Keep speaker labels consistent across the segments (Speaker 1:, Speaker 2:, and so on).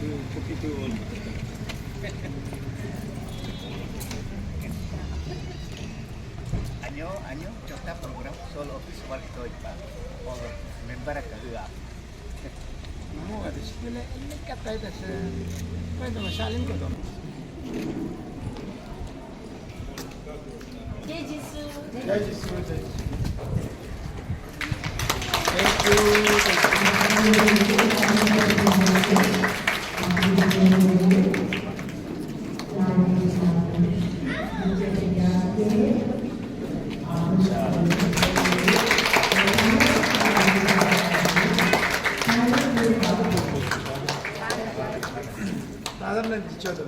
Speaker 1: Un poquito. Año kita program solo office work itu pak, or member kerja.
Speaker 2: Mo ada sekolah ini kata itu se, kau itu masalah itu.
Speaker 3: Jejisu.
Speaker 2: Thank you. 사람은 지쳐도.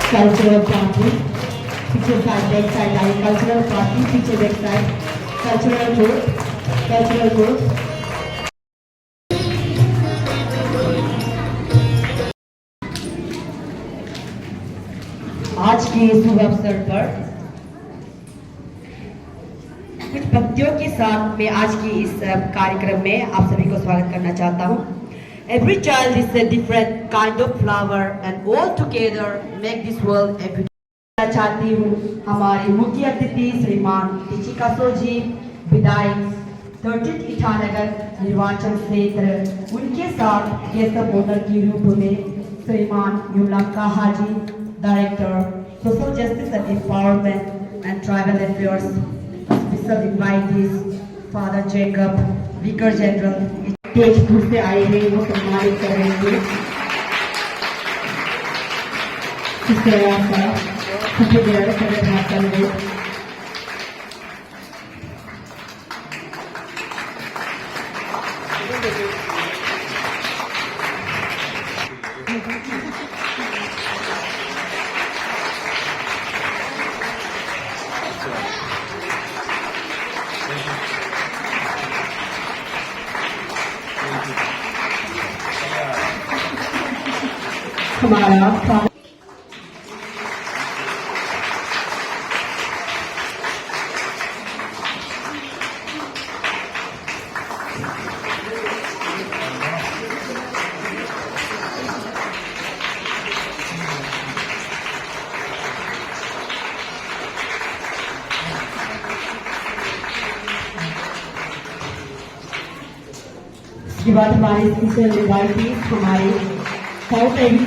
Speaker 4: Cultural party, picture side, back side, line, cultural party, picture back side, cultural group. आज के इस शुभ अवसर पर कुछ भक्तियों के साथ मैं आज की इस कार्यक्रम में आप सभी को स्वागत करना चाहता हूँ। Every child is a different kind of flower and all together make this world a beautiful. चाहती हूँ हमारे मुख्य अतिथि श्रीमान टिचिकासो जी विधायक 13 ईटानगर निर्वाचन क्षेत्र, उनके साथ गेस्ट ऑनर के रूप में श्रीमान Yulaka Haji director social justice and empowerment and tribal affairs, special invitees father Jacob vicar general तेज दूर से आए हैं, वो सम्मानित करेंगे। इस तरह से कुछ देर से भाषण में हमारा इसके बाद हमारे स्पेशल इनवाइटीज हमारे साउथ एंड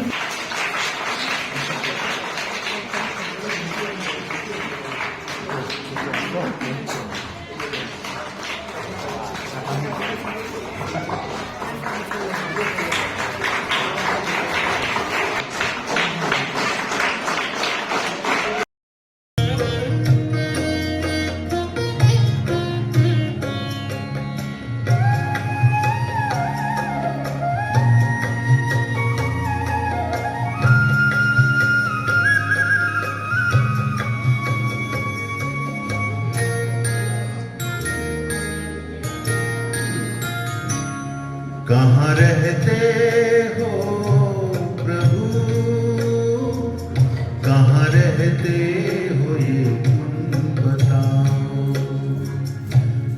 Speaker 5: कहाँ रहते हो प्रभु, कहाँ रहते हो ये तुम बताओ,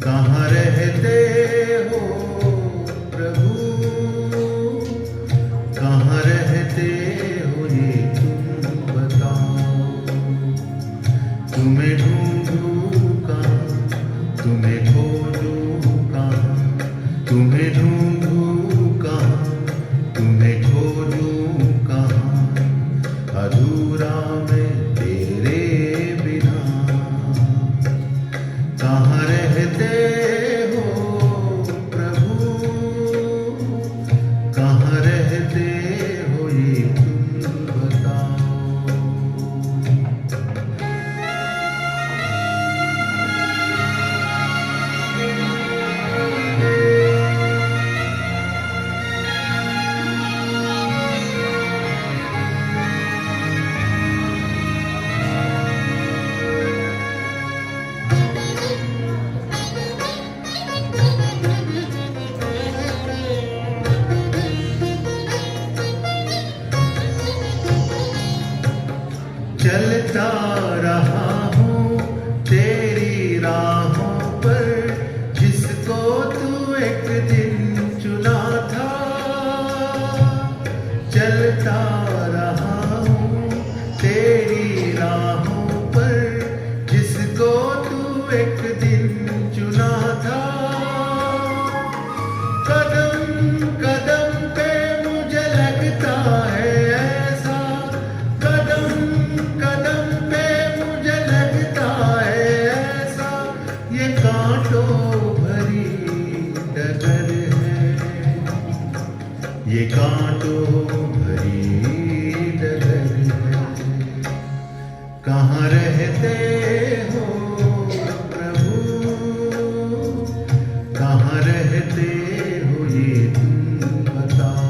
Speaker 5: कहाँ रहते हो प्रभु, कहाँ रहते हो ये तुम बताओ। तुम्हें ढूंढूं कहाँ, तुम्हें खोजूं कहाँ, तुम्हें ढूंढूं कहाँ, तुम्हें खोजूं कहाँ, अधूरा मैं तेरे बिना। कहाँ रहते हो प्रभु, कहाँ रहते हो ये तुम बताओ। दिन चुना था। कदम कदम पे मुझे लगता है ऐसा, कदम कदम पे मुझे लगता है ऐसा, ये कांटों भरी डगर है, ये कांटों भरी डगर है। कहाँ रहते हो प्रभु, कहाँ रहते हो ये तुम बताओ।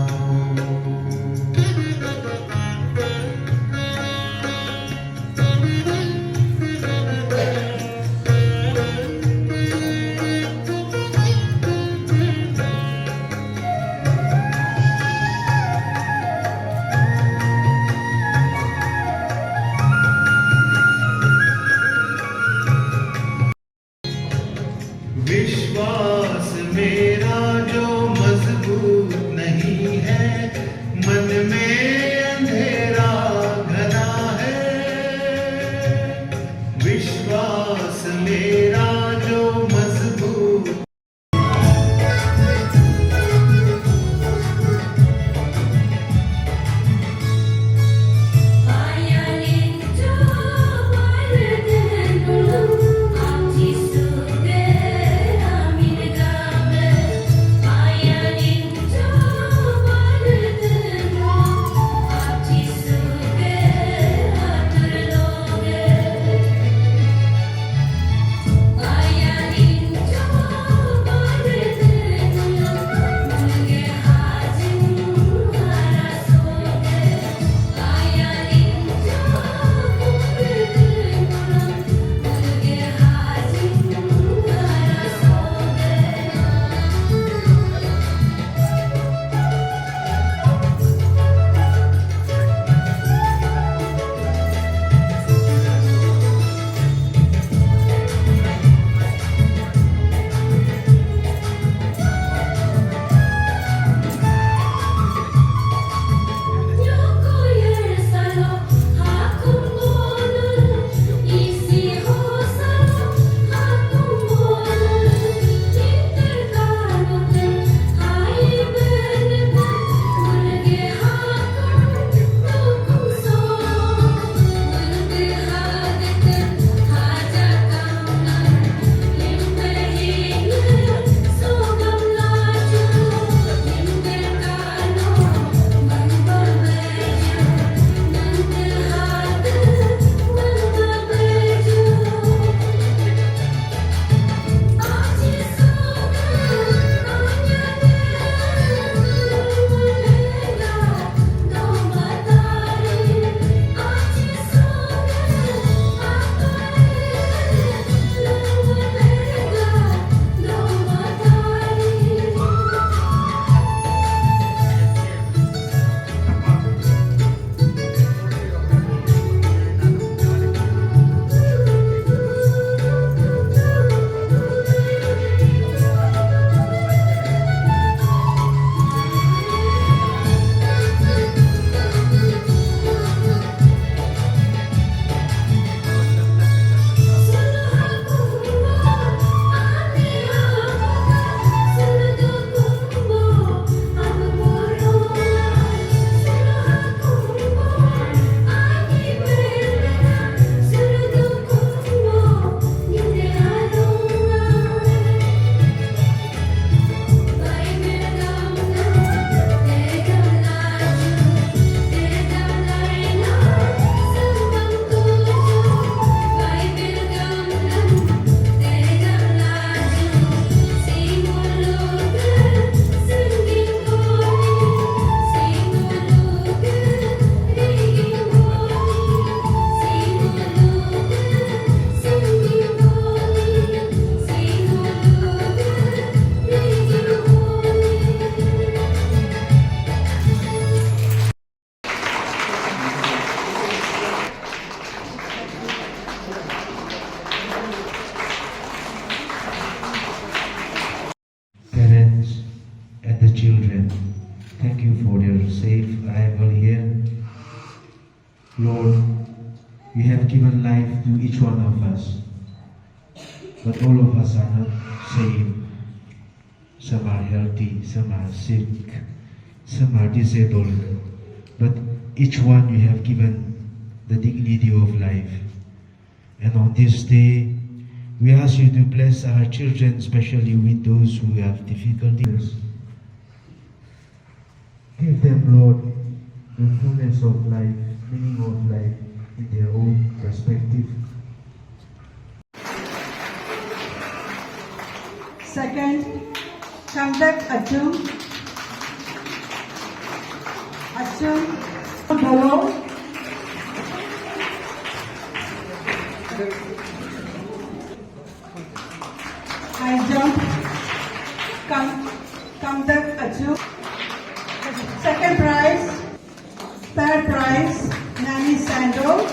Speaker 5: विश्वास मेरा जो मजबूत नहीं है, मन में अंधेरा घना है। विश्वास मेरा जो मजबूत
Speaker 3: Lord, you have given life to each one of us.
Speaker 5: but all of us are not same. Some are healthy, some are sick, some are disabled, but each one you have given the dignity of life. And on this day, we ask you to bless our children, especially with those who have difficulties. Give them, Lord, the fullness of life, meaning of life in their own perspective.
Speaker 3: Second, conduct Arjun. Bolo. High jump. Conduct Arjun. Second prize. Third prize, Nani Sando.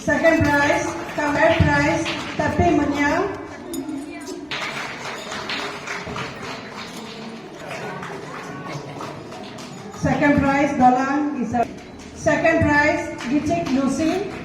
Speaker 3: Second prize, third prize, Tapi Munya. Second prize, Dolang is a second prize, Gichik Lucy.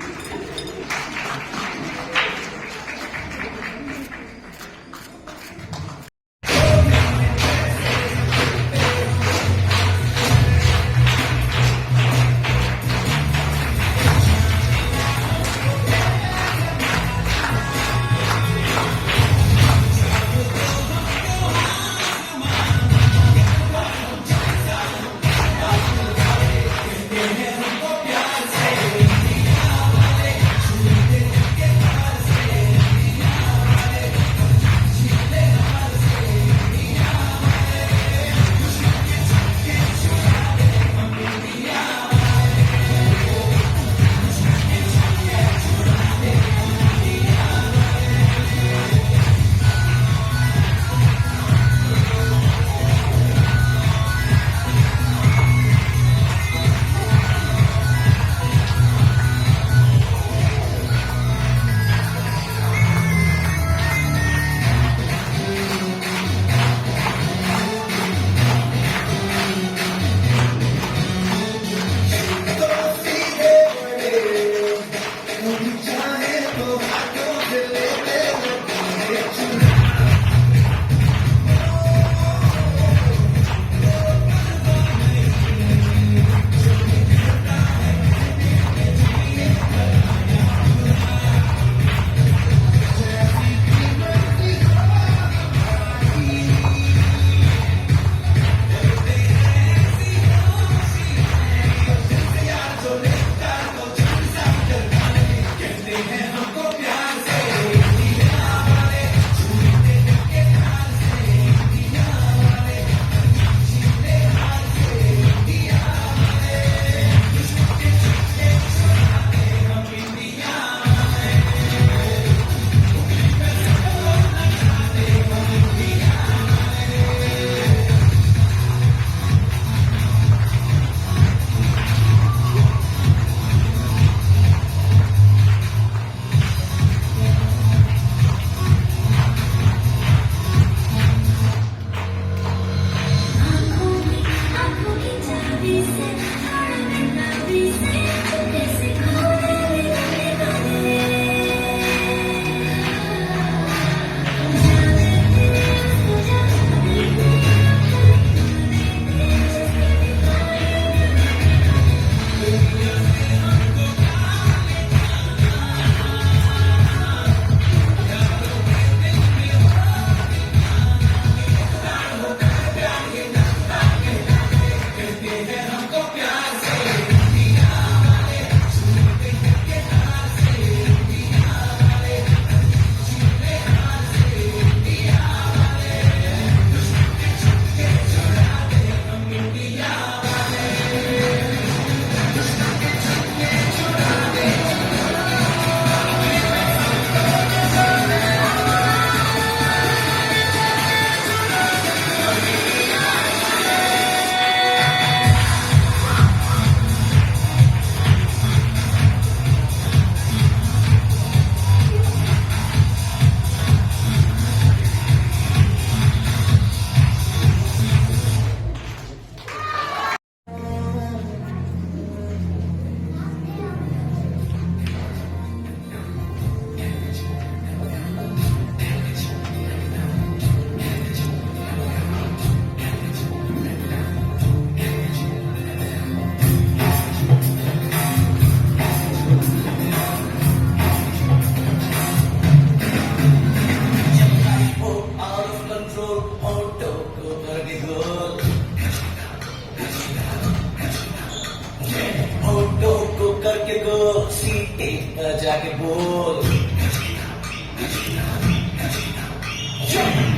Speaker 6: एक जाके बोल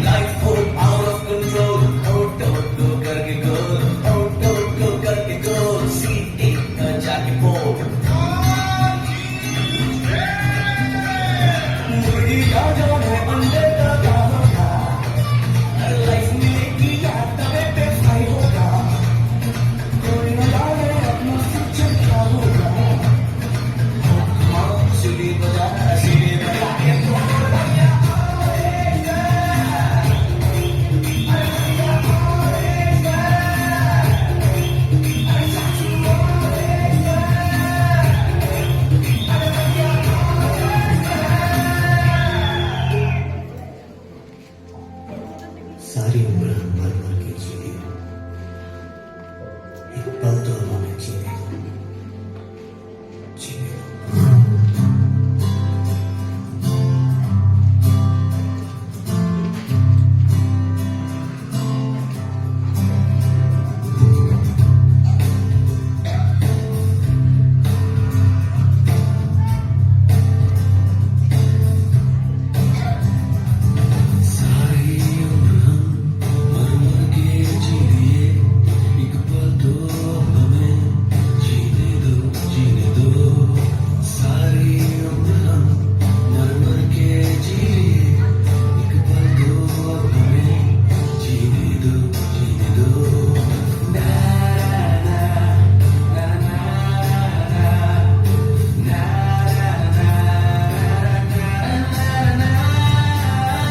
Speaker 6: life हो out of control out go करके गोल out go करके गोल सी एक जाके बोल मुर्गी का जो है अंडे का क्या होगा लाइफ में किया तबे पे फ्राई होगा कोई न जाने अपना फ्यूचर क्या होगा सीढ़ी बजा के सारी उम्र हम मर मर के जिए एक पल तो हमें जीने दो जीने दो सारी उम्र हम मर मर के जिए एक पल तो हमें जीने दो सारी उम्र हम मर मर के जिए एक पल तो हमें जीने दो ना ना ना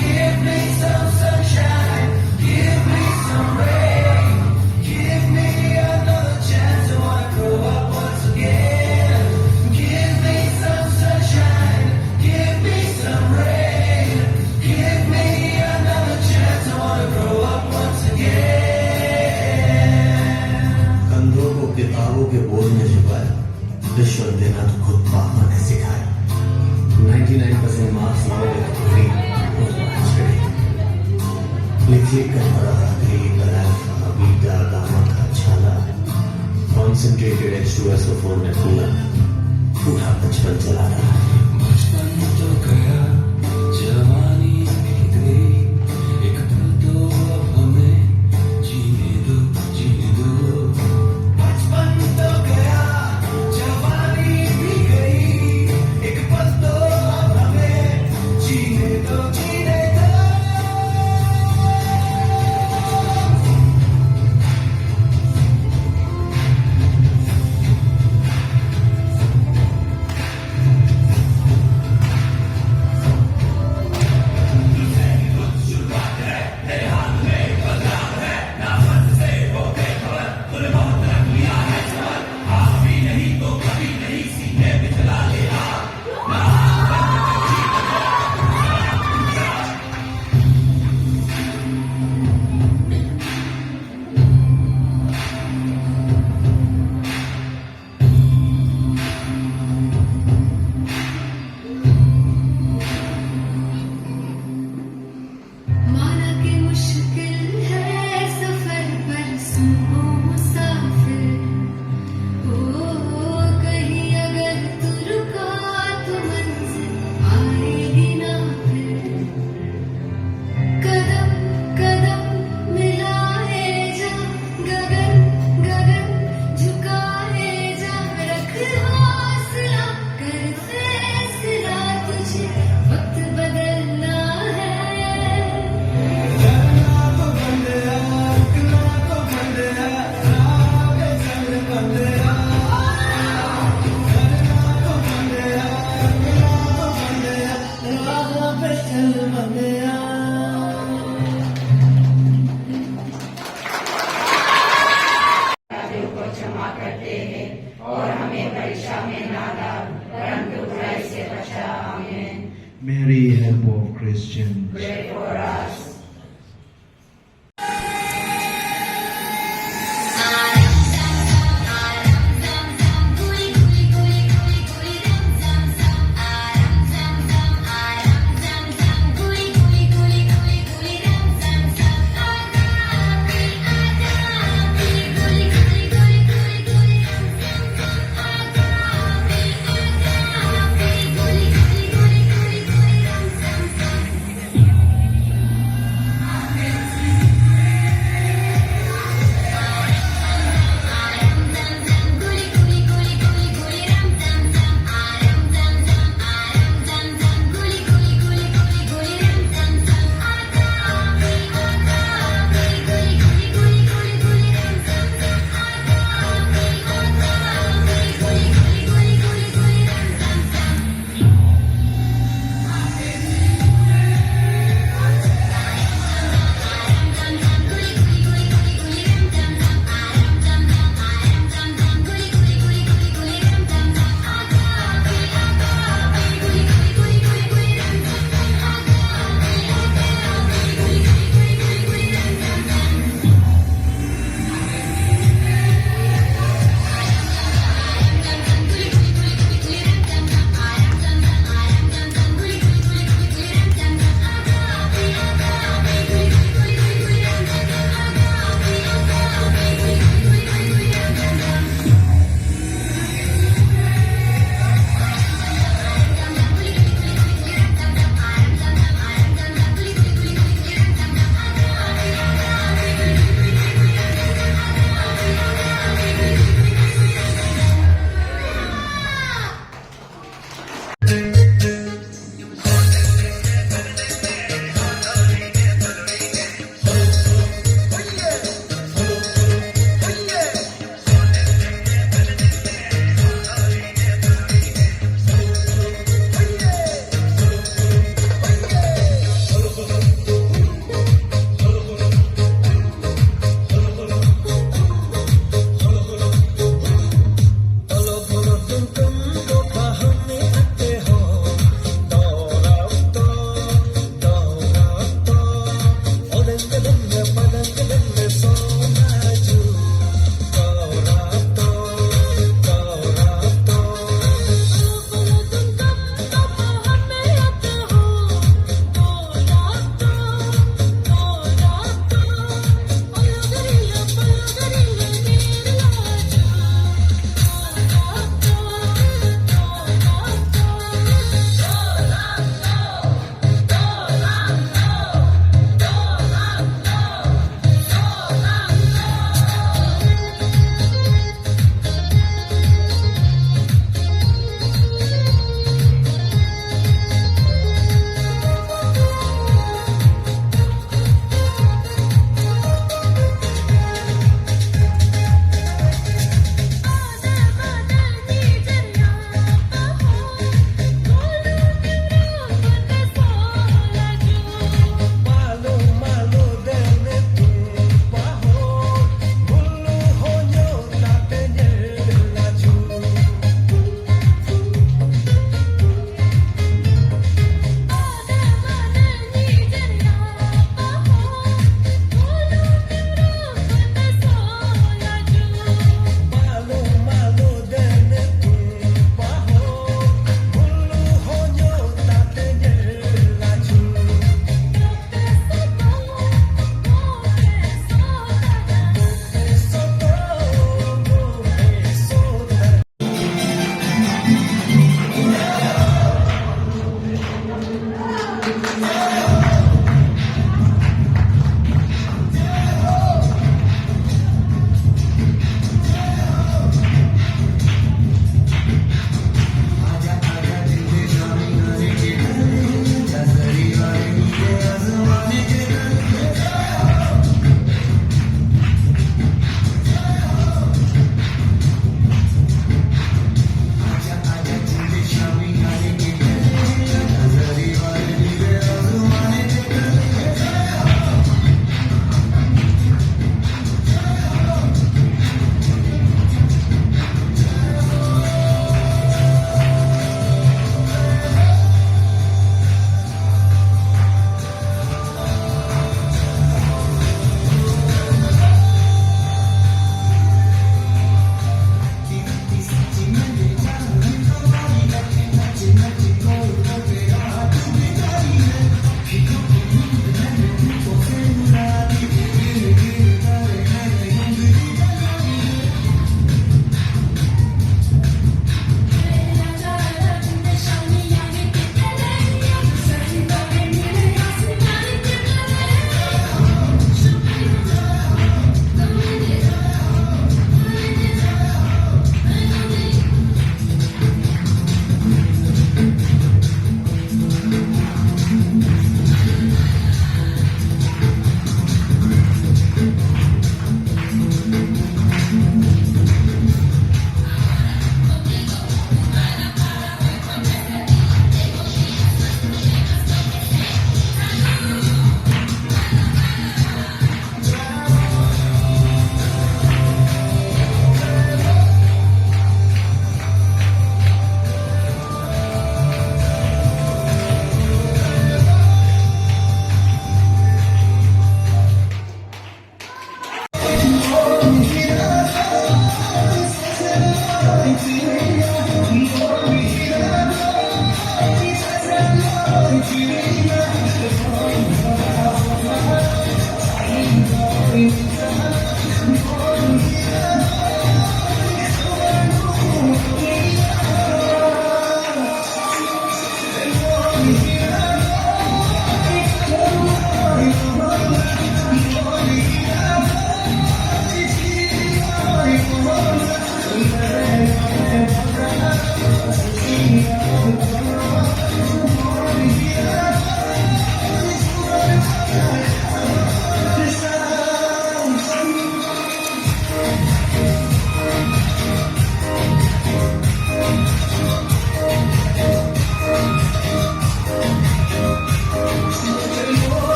Speaker 6: Give me some sunshine, give me some rain, give me another chance to wanna grow up once again. Give me some sunshine, give me some rain, give me another chance to wanna grow up once again. कंधों को किताबों के बोझ में झुकाया, रिश्वत देना तो खुद पापा ने सिखाया. 99% मार्क्स लाओगे तो ग्रेट लिखिए कर पड़ा ग्रीन अल्फा बीटा गामा का छाला कॉन्सेंट्रेटेड H2SO4 ने पूरा बचपन चला रहा बचपन तो गया जवानी बीत गई एक पल तो अब हमें जीने दो बचपन तो गया जवानी भी गई एक पल तो अब हमें जीने दो
Speaker 7: माना कि मुश्किल है सफर पर सुनो मुसाफिर हो कहीं अगर तू रुका तो मंजिल आएगी ना फिर कदम कदम मिलाए जा गगन गगन झुकाए जा रख हौसला कर फैसला तुझे वक्त बदलना है
Speaker 5: Mary, help of Christians.
Speaker 4: Pray for us.
Speaker 7: Uh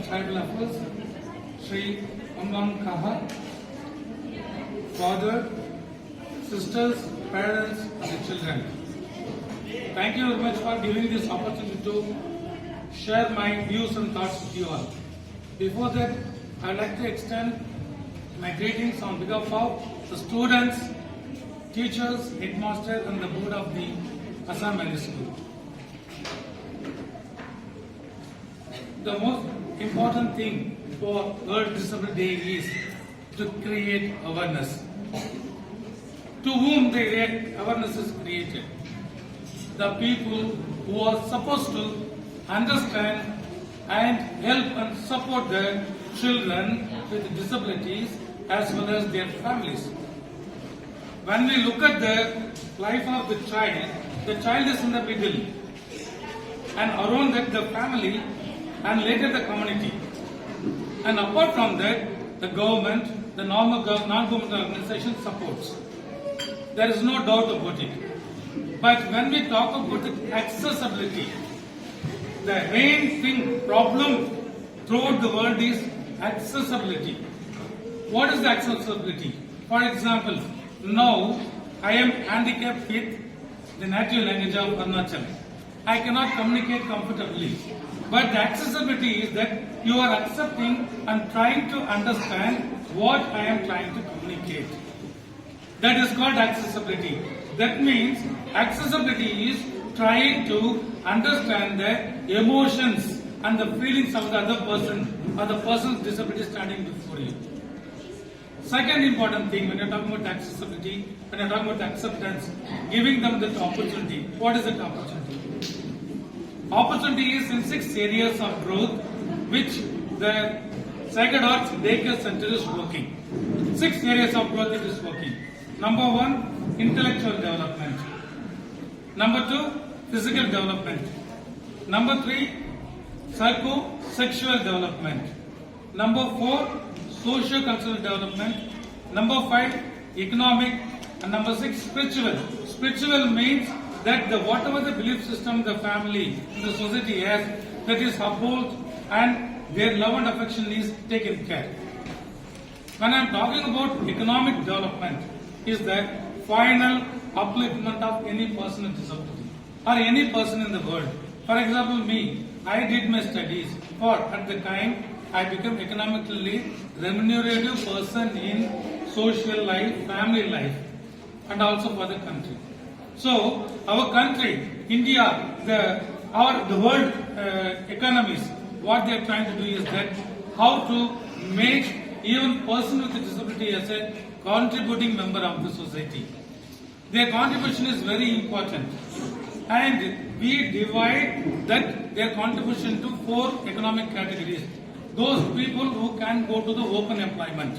Speaker 8: Tribal Affairs, Sri Ambang Kaha, father, sisters, parents, and the children. Thank you very much for giving this opportunity to share my views and thoughts with you all. Before that, I would like to extend my greetings on behalf of the students, teachers, headmasters, and the board of the Assam Valley School. The most important thing for World Disability Day is to create awareness. To whom the awareness is created? The people who are supposed to understand and help and support their children with disabilities as well as their families. When we look at the life of the child is in the middle, and around that the family, and later the community. And apart from that, the government, the non-government organization supports. There is no doubt about it. But when we talk about the accessibility, the main problem throughout the world is accessibility. What is the accessibility? For example, now I am handicapped with the native language of Arunachal. I cannot communicate comfortably. But the accessibility is that you are accepting and trying to understand what I am trying to communicate. That is called accessibility. That means accessibility is trying to understand the emotions and the feelings of the other person or the person's disability standing before you. Second important thing when you are talking about accessibility, when you are talking about acceptance, giving them the opportunity. What is that opportunity? Opportunity is in 6 areas of growth which the Sacred Heart Daycare Center is working. 6 areas of growth it is working. Number 1, intellectual development. Number 2, physical development. Number 3, psycho-sexual development. Number 4, socio-cultural development. Number 5, economic. And number 6, spiritual. Spiritual means that whatever the belief system the family, the society has, that is upheld and their love and affection is taken care. When I am talking about economic development, is the final upliftment of any person with disability or any person in the world. For example, me, I did my studies for at the time I became economically remunerative person in social life, family life, and also for the country. So our country, India, the world economies, what they are trying to do is that how to make even person with a disability as a contributing member of the society. Their contribution is very important, and we divide that their contribution to 4 economic categories. Those people who can go to the open employment.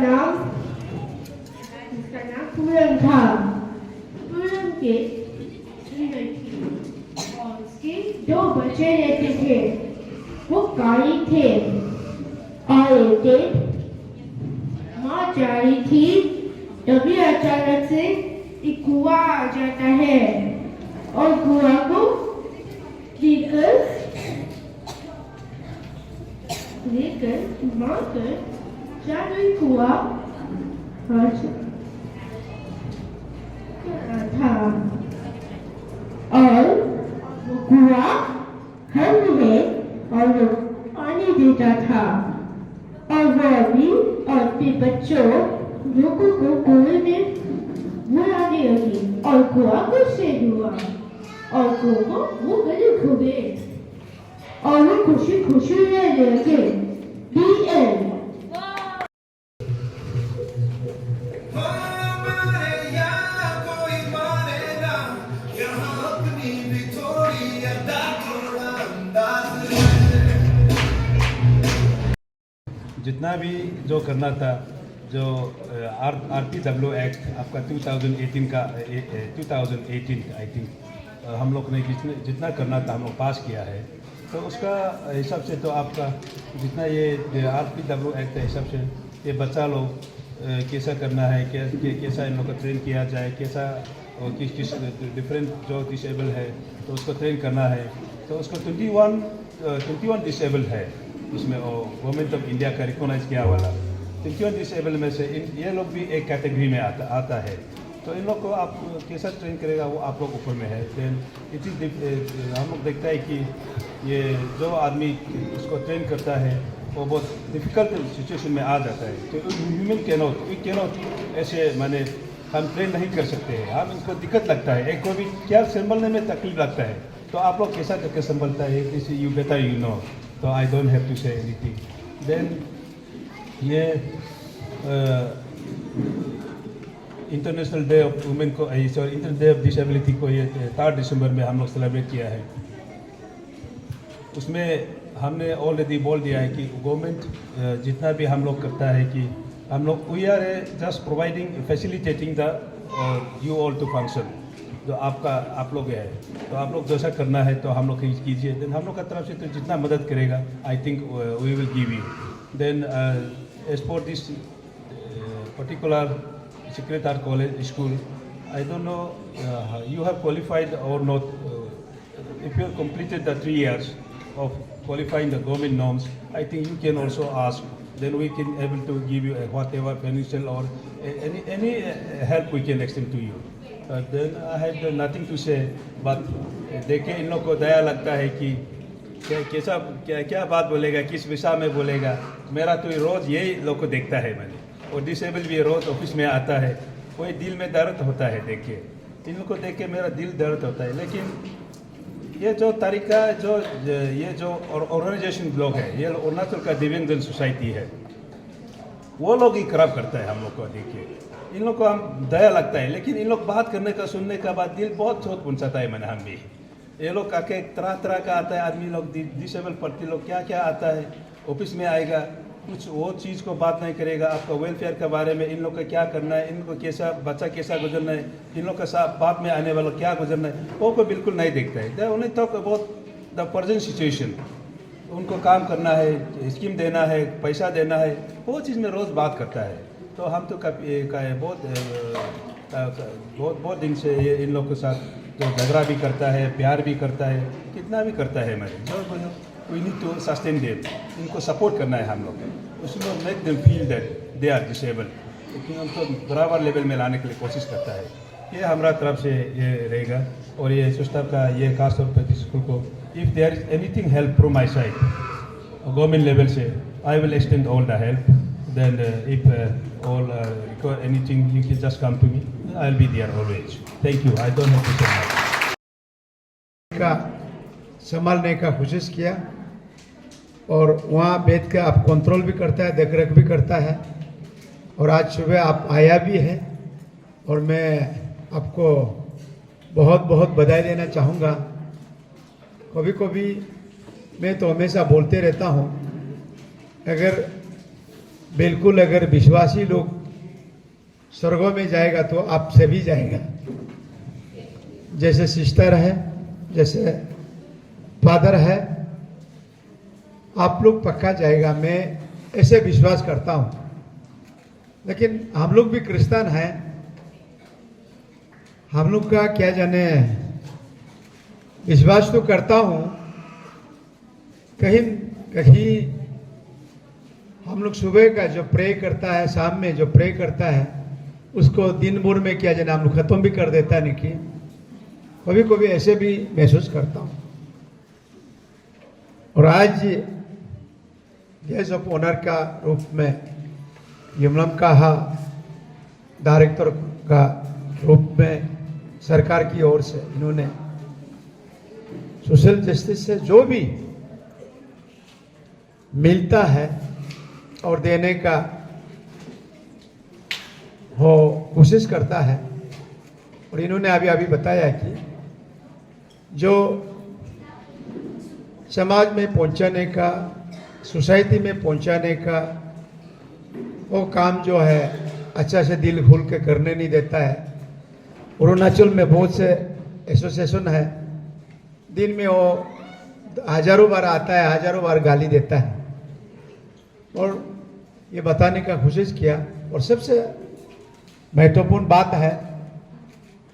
Speaker 7: नाम पूरन था। पूरन के लड़की और उसके 2 बच्चे रहते थे। वो कारी थे और एक माँ जा रही थी, तभी अचानक से एक कुआं आ जाता है और कुआं को लेकर माँ कर जादुई कुआं था और वो कुआं हर महीने और वो पानी देता था और वो अभी और अपने बच्चों लोगों को कुएं में बुलाने लगी और कुआं गुस्से हुआ और कुआं वो गले खो गए और वो खुशी खुशी रहने लगे। The end.
Speaker 9: जितना भी जो करना था, जो RPW एक्ट आपका 2018 आई थिंक हम लोग ने जितना करना था हम लोग पास किया है, तो उसका हिसाब से तो आपका जितना ये RPW एक्ट के हिसाब से ये बच्चा लोग कैसा करना है, कैसा इन लोग को ट्रेन किया जाए, कैसा किस डिफरेंट जो डिसेबल है तो उसको ट्रेन करना है। तो उसको 21 डिसेबल है उसमें, गवर्नमेंट ऑफ इंडिया का रिकॉग्नाइज किया वाला 21 डिसेबल में से ये लोग भी एक कैटेगरी में आता है। तो इन लोग को आप कैसा ट्रेन करेगा वो आप लोग ऊपर में है। देन हम लोग देखता है कि ये जो आदमी उसको ट्रेन करता है वो बहुत डिफ़िकल्ट सिचुएशन में आ जाता है। तो ह्यूमन कैनॉट ऐसे माने हम ट्रेन नहीं कर सकते हैं, हम इनको दिक्कत लगता है, एक को भी क्या संभलने में तकलीफ लगता है। तो आप लोग कैसा करके संभलता है, यू बेटर यू नो। तो I don't have to say anything. Then ये इंटरनेशनल डे ऑफ वुमेन को इंटरनेशनल डे ऑफ डिसेबिलिटी को ये 3 दिसंबर में हम लोग सेलिब्रेट किया है। उसमें हमने ऑलरेडी बोल दिया है कि गवर्नमेंट जितना भी हम लोग करता है कि हम लोग we are just providing facilitating the you all to function. जो आप लोग है तो आप लोग जैसा करना है तो हम लोग कीजिए। देन हम लोग का तरफ से तो जितना मदद करेगा I think we will give you. Then as for this particular Sacred Heart College School, I don't know you have qualified or not. If you have completed the 3 years of qualifying the government norms, I think you can also ask. Then we can able to give you whatever financial or any help we can extend to you. Then I had nothing to say, but देखे इन लोग को दया लगता है कि क्या बात बोलेगा, किस विषय में बोलेगा। मेरा तो रोज़ यही लोग को देखता है मैंने, और डिसेबल भी रोज़ ऑफिस में आता है, कोई दिल में दर्द होता है देख के, इन लोग को देख के मेरा दिल दर्द होता है। लेकिन ये जो तरीका ये जो ऑर्गेनाइजेशन लोग है, ये अरुणाचल का दिव्यांगजन सोसाइटी है, वो लोग ही खराब करता है हम लोग को देख के। इन लोग को हम दया लगता है, लेकिन इन लोग बात करने का सुनने का बाद दिल बहुत चोट पहुँचाता है मैंने हम भी। ये लोग आके तरह का आता है आदमी लोग, डिसेबल पड़ती लोग क्या आता है, ऑफिस में आएगा कुछ वो चीज़ को बात नहीं करेगा, आपका वेलफेयर के बारे में, इन लोग का क्या करना है, इनको कैसा बच्चा कैसा गुजरना है, इन लोग का साथ बाद में आने वाला क्या गुजरना है, वो कोई बिल्कुल नहीं देखता है। They only talk about the present situation. उनको काम करना है, स्कीम देना है, पैसा देना है, वो चीज़ में रोज़ बात करता है। तो हम तो बहुत दिन से ये इन लोग के साथ जो झगड़ा भी करता है, प्यार भी करता है, कितना भी करता है। मैं we need to sustain them, इनको सपोर्ट करना है हम लोग, उसमें make them feel that they are disable, लेकिन उनको बराबर लेवल में लाने के लिए कोशिश करता है। ये हमारा तरफ से ये रहेगा। और ये सिस्टर का ये खास तौर पर स्कूल को if there is anything help from my side government level से, I will extend all the help. Then if all require anything you can just come to me, I will be there always. Thank you. I don't have to say much.
Speaker 2: का संभालने का कोशिश किया और वहाँ बैठ कर आप कंट्रोल भी करता है, देख रेख भी करता है। और आज सुबह आप आया भी है और मैं आपको बहुत बहुत बधाई देना चाहूँगा। कभी कभी मैं तो हमेशा बोलते रहता हूँ, अगर बिल्कुल अगर विश्वासी लोग स्वर्गों में जाएगा तो आप से भी जाएगा। जैसे सिस्टर है, जैसे फादर है, आप लोग पक्का जाएगा, मैं ऐसे विश्वास करता हूं। लेकिन हम लोग भी क्रिश्चियन हैं, हम लोग का क्या जाने, विश्वास तो करता हूं, कहीं कहीं हम लोग सुबह का जो प्रे करता है, शाम में जो प्रे करता है, उसको दिन भर में क्या जाने हम लोग खत्म भी कर देता है। नहीं कि कभी कभी ऐसे भी महसूस करता हूं। और आज गेस्ट ऑफ ऑनर का रूप में यमलम का डायरेक्टर का रूप में सरकार की ओर से इन्होंने सोशल जस्टिस से जो भी मिलता है और देने का वो कोशिश करता है। और इन्होंने अभी अभी बताया कि जो समाज में पहुंचाने का, सोसाइटी में पहुंचाने का वो काम जो है अच्छा से दिल खोल के करने नहीं देता है। अरुणाचल में बहुत से एसोसिएशन है, दिन में वो हजारों बार आता है, हजारों बार गाली देता है। और ये बताने का कोशिश किया। और सबसे महत्वपूर्ण बात है,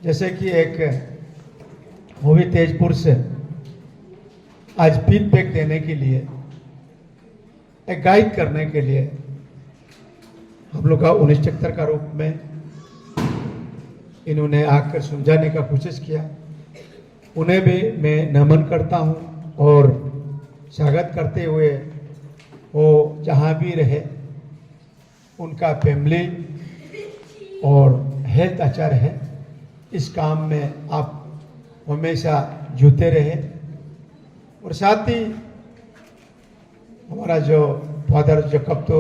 Speaker 2: जैसे कि एक वो भी तेजपुर से आज फीडबैक देने के लिए, एक गाइड करने के लिए हम लोग का 1973 का रूप में इन्होंने आकर समझाने का कोशिश किया। उन्हें भी मैं नमन करता हूं और स्वागत करते हुए वो जहां भी रहे उनका फैमिली और हेल्थ अच्छा रहे, इस काम में आप हमेशा जुटे रहे। और साथ ही हमारा जो फादर जकब, तो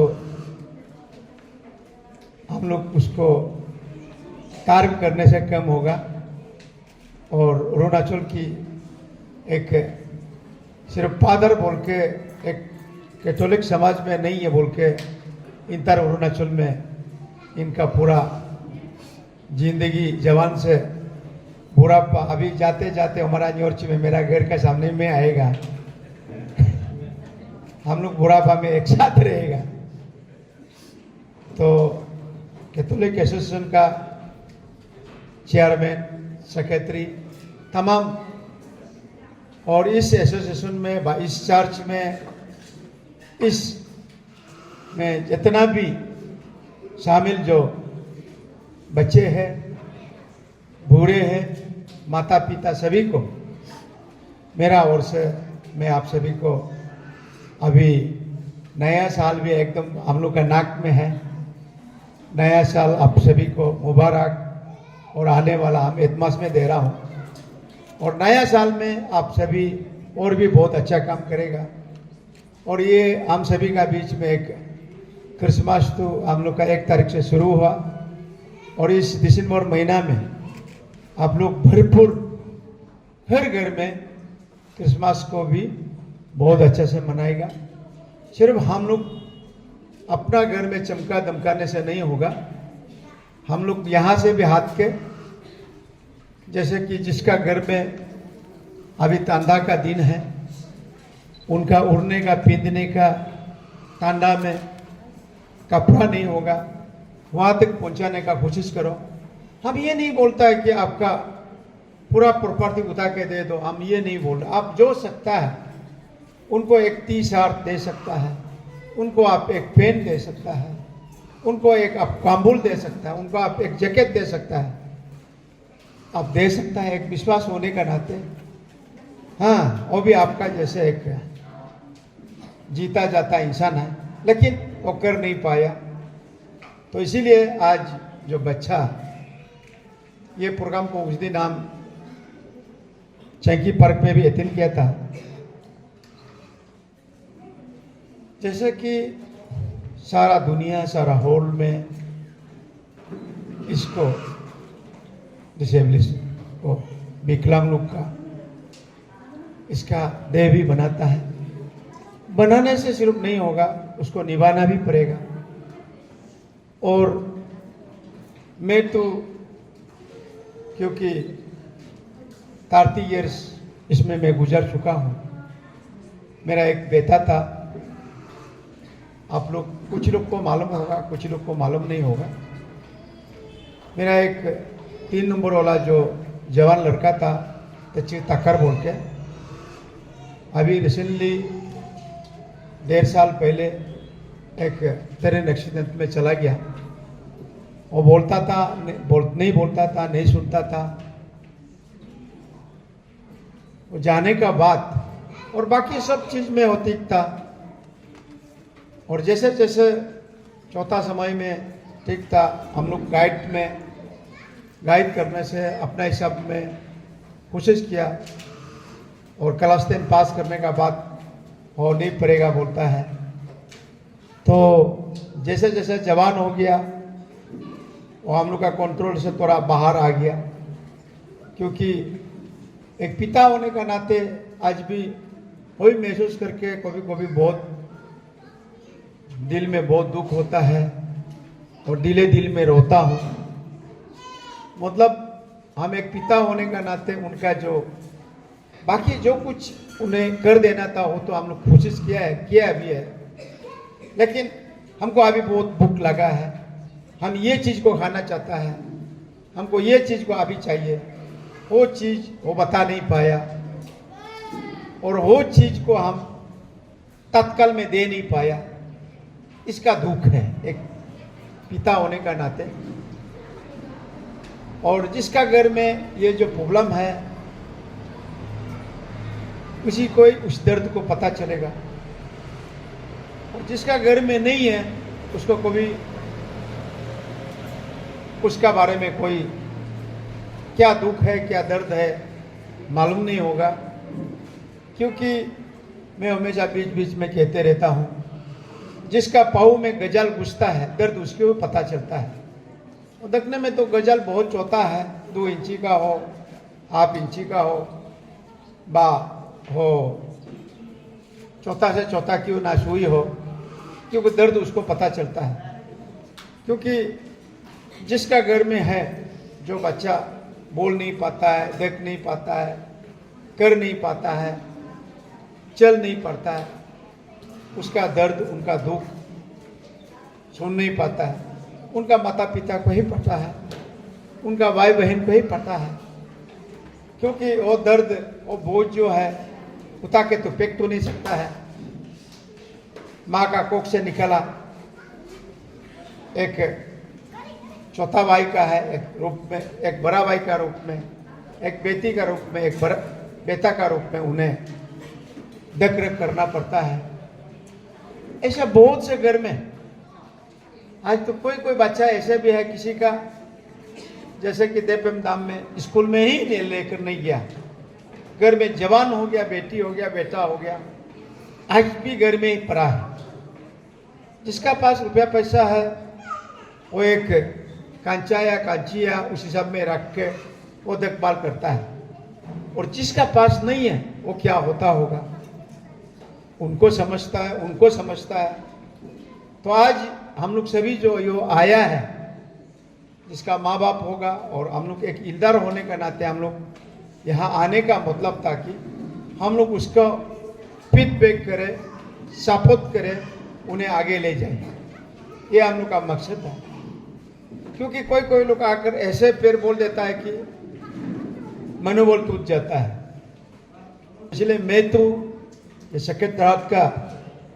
Speaker 2: हम लोग उसको कार्य करने से कम होगा। और अरुणाचल की एक सिर्फ फादर बोल के, एक कैथोलिक समाज में नहीं है बोल के, इंटर अरुणाचल में इनका पूरा जिंदगी जवान से बुढ़ापा, अभी जाते जाते हमारा न्यूयॉर्क में मेरा घर का सामने में आएगा हम लोग बुढ़ापा में एक साथ रहेगा। तो कैथोलिक एसोसिएशन का चेयरमैन, सेक्रेटरी, तमाम, और इस एसोसिएशन में, इस चर्च में, इस में जितना भी शामिल जो बच्चे हैं, बूढ़े हैं, माता पिता, सभी को मेरा ओर से मैं आप सभी को अभी नया साल भी एकदम हम लोग का नाक में है, नया साल आप सभी को मुबारक। और आने वाला हम एतमास में दे रहा हूँ। और नया साल में आप सभी और भी बहुत अच्छा काम करेगा। और ये हम सभी का बीच में एक क्रिसमस तो हम लोग का 1 तारीख से शुरू हुआ। और इस दिसंबर महीना में आप लोग भरपूर हर घर में क्रिसमस को भी बहुत अच्छे से मनाएगा। सिर्फ हम लोग अपना घर में चमका दमकाने से नहीं होगा, हम लोग यहाँ से भी हाथ के, जैसे कि जिसका घर में अभी तांडा का दिन है, उनका उड़ने का, पींदने का, तांडा में कपड़ा नहीं होगा, वहाँ तक पहुँचाने का कोशिश करो। हम ये नहीं बोलता है कि आपका पूरा प्रॉपर्टी उठा के दे दो, हम ये नहीं बोल रहे। आप जो सकता है उनको एक टी-शर्ट दे सकता है, उनको आप एक पेन दे सकता है, उनको एक आप काम्बुल दे सकता है, उनको आप एक जैकेट दे सकता है, आप दे सकता है एक विश्वास होने का नाते। हाँ, वो भी आपका जैसे एक जीता जाता इंसान है, लेकिन वो कर नहीं पाया। तो इसीलिए आज जो बच्चा ये प्रोग्राम को उस दिन हम चैंकी पार्क में भी अटेंड किया था। जैसे कि सारा दुनिया, सारा होल में इसको डिसेबलिश को, विकलांग लोग का इसका देह भी बनाता है। बनाने से सिर्फ नहीं होगा, उसको निभाना भी पड़ेगा। और मैं तो क्योंकि 30 इयर्स इसमें मैं गुजर चुका हूँ। मेरा एक बेटा था, आप लोग कुछ लोग को मालूम होगा, कुछ लोग को मालूम नहीं होगा। मेरा एक 3 नंबर वाला जो जवान लड़का था, तची तकर बोल के, अभी रिसेंटली 1.5 साल पहले एक ट्रेन एक्सीडेंट में चला गया। वो बोलता था, नहीं बोलता था, नहीं सुनता था। वो जाने का बाद और बाकी सब चीज़ में वो ठीक था, और जैसे जैसे चौथा समय में ठीक था। हम लोग गाइड करने से अपना हिसाब में कोशिश किया, और क्लास 10 पास करने का बाद वो नहीं पड़ेगा बोलता है। तो जैसे जैसे जवान हो गया, वो हम लोग का कंट्रोल से थोड़ा बाहर आ गया, क्योंकि एक पिता होने का नाते आज भी वही महसूस करके कभी कभी बहुत दिल में बहुत दुख होता है, और दिल में रोता हूँ। मतलब हम एक पिता होने का नाते उनका जो बाकी जो कुछ उन्हें कर देना था वो तो हम लोग कोशिश किया भी है, लेकिन हमको अभी बहुत भूख लगा है, हम ये चीज़ को खाना चाहता है, हमको ये चीज़ को अभी चाहिए, वो चीज़ वो बता नहीं पाया, और वो चीज़ को हम तत्काल में दे नहीं पाया। इसका दुख है एक पिता होने का नाते। और जिसका घर में ये जो प्रॉब्लम है, उसी को उस दर्द को पता चलेगा, और जिसका घर में नहीं है उसको कभी उसका बारे में कोई क्या दुख है, क्या दर्द है मालूम नहीं होगा। क्योंकि मैं हमेशा बीच बीच में कहते रहता हूँ, जिसका पाँव में गजाल घुसता है दर्द उसके भी पता चलता है। और देखने में तो गजाल बहुत छोटा है, 2 इंची का हो, 1/2 इंची का हो, बा हो चौथा से चौथा क्यों ना सुई हो, क्योंकि दर्द उसको पता चलता है। क्योंकि जिसका घर में है, जो बच्चा बोल नहीं पाता है, देख नहीं पाता है, कर नहीं पाता है, चल नहीं पाता है, उसका दर्द, उनका दुख सुन नहीं पाता है। उनका माता पिता को ही पता है, उनका भाई बहन को ही पता है। क्योंकि वो दर्द, वो बोझ जो है उठा के तो फेंक तो नहीं सकता है। माँ का कोख से निकला एक चौथा भाई का है, एक रूप में, एक बड़ा भाई का रूप में, एक बेटी का रूप में, एक बेटा का रूप में उन्हें देख रेख करना पड़ता है। ऐसा बहुत से घर में आज तो कोई बच्चा ऐसे भी है, किसी का जैसे कि देवम धाम में स्कूल में ही लेकर नहीं गया, घर में जवान हो गया, बेटी हो गया, बेटा हो गया, आज भी घर में ही पड़ा है। जिसका पास रुपया पैसा है वो एक कांचा या कांचिया उस हिसाब में रख के वो देखभाल करता है, और जिसका पास नहीं है वो क्या होता होगा उनको समझता है। तो आज हम लोग सभी जो यो आया है, जिसका माँ बाप होगा, और हम लोग एक इल्दार होने का नाते हम लोग यहाँ आने का मतलब था कि हम लोग उसका फीडबैक करें, सपोर्ट करें, उन्हें आगे ले जाएं। ये हम लोग का मकसद है। क्योंकि कोई लोग आकर ऐसे फिर बोल देता है कि मनोबल टूट जाता है। इसलिए मैं तो ये सकेत रात का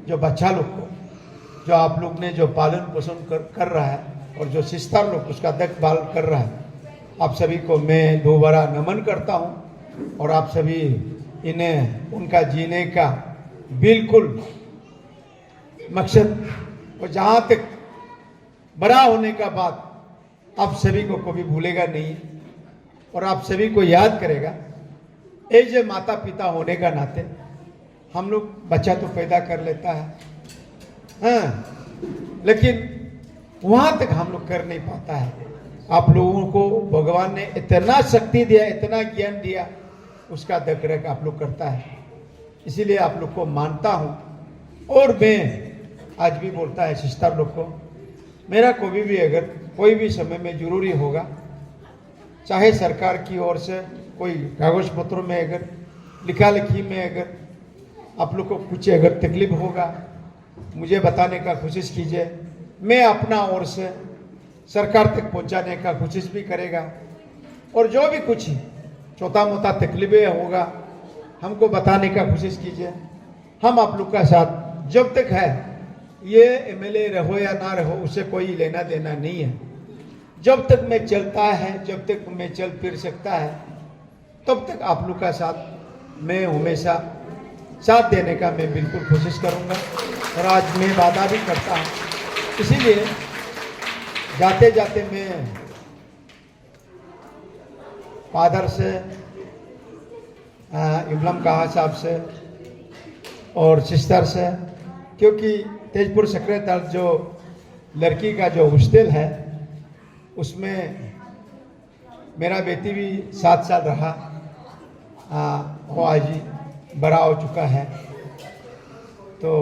Speaker 2: जो बच्चा लोग को, जो आप लोग ने जो पालन पोषण कर रहा है, और जो सिस्टर लोग उसका देखभाल कर रहा है, आप सभी को मैं दोबारा नमन करता हूँ। और आप सभी इन्हें उनका जीने का बिल्कुल मकसद, और जहाँ तक बड़ा होने का बाद आप सभी को कभी भूलेगा नहीं, और आप सभी को याद करेगा। एज ए माता पिता होने का नाते हम लोग बच्चा तो पैदा कर लेता है, हाँ, लेकिन वहाँ तक हम लोग कर नहीं पाता है। आप लोगों को भगवान ने इतना शक्ति दिया, इतना ज्ञान दिया, उसका देख रेख आप लोग करता है। इसीलिए आप लोग को मानता हूँ। और मैं आज भी बोलता है सिस्टर लोग को मेरा कोई भी अगर कोई भी समय में जरूरी होगा, चाहे सरकार की ओर से कोई कागज पत्रों में अगर लिखा लिखी में अगर आप लोग को कुछ अगर तकलीफ होगा, मुझे बताने का कोशिश कीजिए। मैं अपना ओर से सरकार तक पहुंचाने का कोशिश भी करेगा। और जो भी कुछ छोटा मोटा तकलीफें होगा, हमको बताने का कोशिश कीजिए। हम आप लोग का साथ जब तक है, ये एमएलए रहो या ना रहो उससे कोई लेना देना नहीं है। जब तक मैं चलता है, जब तक मैं चल फिर सकता है, तब तक आप लोग का साथ मैं हमेशा साथ देने का मैं बिल्कुल कोशिश करूंगा। और आज मैं वादा भी करता हूं। इसीलिए जाते जाते मैं फादर से, इमरान कहा साहब से और सिस्टर से, क्योंकि तेजपुर सेक्रेटरी जो लड़की का जो हॉस्टल है उसमें मेरा बेटी भी 7 साल रहा, वो आज ही बड़ा हो चुका है। तो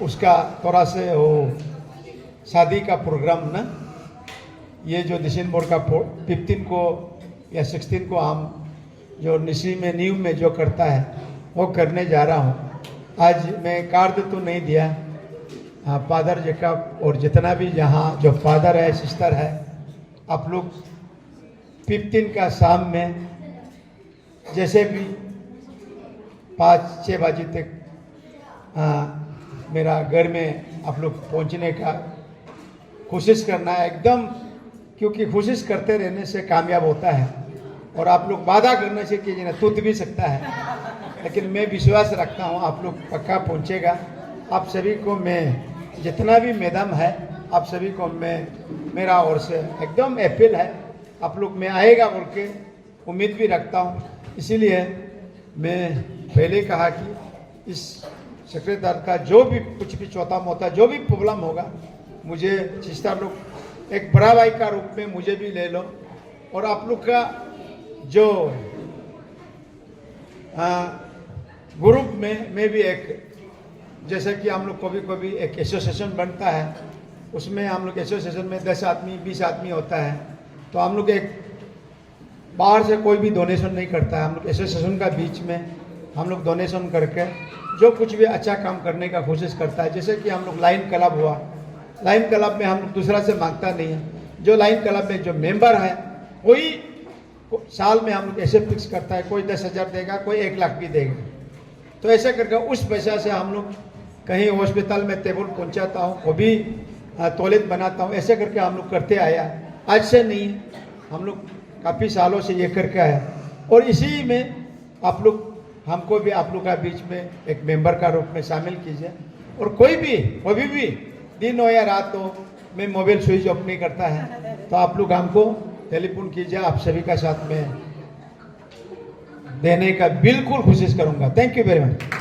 Speaker 2: उसका थोड़ा से वो शादी का प्रोग्राम ना, ये जो दिसंबर का 15 को या 16 को हम जो निशी में न्यू में जो करता है वो करने जा रहा हूँ। आज मैं कार्ड तो नहीं दिया, फादर जी का और जितना भी यहाँ जो फादर है सिस्टर है, आप लोग 15 का शाम में जैसे भी 5-6 बजे तक मेरा घर में आप लोग पहुँचने का कोशिश करना है एकदम, क्योंकि कोशिश करते रहने से कामयाब होता है। और आप लोग वादा करने से कीजिए ना, टूट भी सकता है, लेकिन मैं विश्वास रखता हूँ आप लोग पक्का पहुँचेगा। आप सभी को मैं जितना भी मैदान है, आप सभी को मैं मेरा ओर से एकदम अपील है, आप लोग में आएगा बोल के उम्मीद भी रखता हूँ। इसीलिए मैं पहले कहा कि इस सेक्रेटरी का जो भी कुछ भी छोटा मोटा जो भी प्रॉब्लम होगा, मुझे सिस्टर लोग एक बड़ा भाई का रूप में मुझे भी ले लो। और आप लोग का जो ग्रुप में मैं भी एक, जैसे कि हम लोग कभी कभी एक एसोसिएशन बनता है, उसमें हम लोग एसोसिएशन में 10 आदमी 20 आदमी होता है, तो हम लोग एक बाहर से कोई भी डोनेशन नहीं करता है। हम लोग एसोसिएशन का बीच में हम लोग डोनेशन करके जो कुछ भी अच्छा काम करने का कोशिश करता है। जैसे कि हम लोग लाइन क्लब हुआ, लाइन क्लब में हम लोग दूसरा से मांगता नहीं है। जो लाइन क्लब में जो मेंबर है कोई साल में हम लोग ऐसे फिक्स करता है, कोई 10,000 देगा, कोई 1 लाख भी देगा। तो ऐसे करके उस पैसा से हम लोग कहीं हॉस्पिटल में टेबल पहुंचाता हूँ, वो भी टॉयलेट बनाता हूँ। ऐसे करके हम लोग करते आया, आज से नहीं, हम लोग काफ़ी सालों से ये करके आया। और इसी में आप लोग हमको भी आप लोग का बीच में एक मेंबर का रूप में शामिल कीजिए। और कोई भी कभी भी दिन हो या रात हो, मैं मोबाइल स्विच ऑफ नहीं करता है, तो आप लोग हमको टेलीफोन कीजिए। आप सभी का साथ में देने का बिल्कुल कोशिश करूंगा। Thank you very much.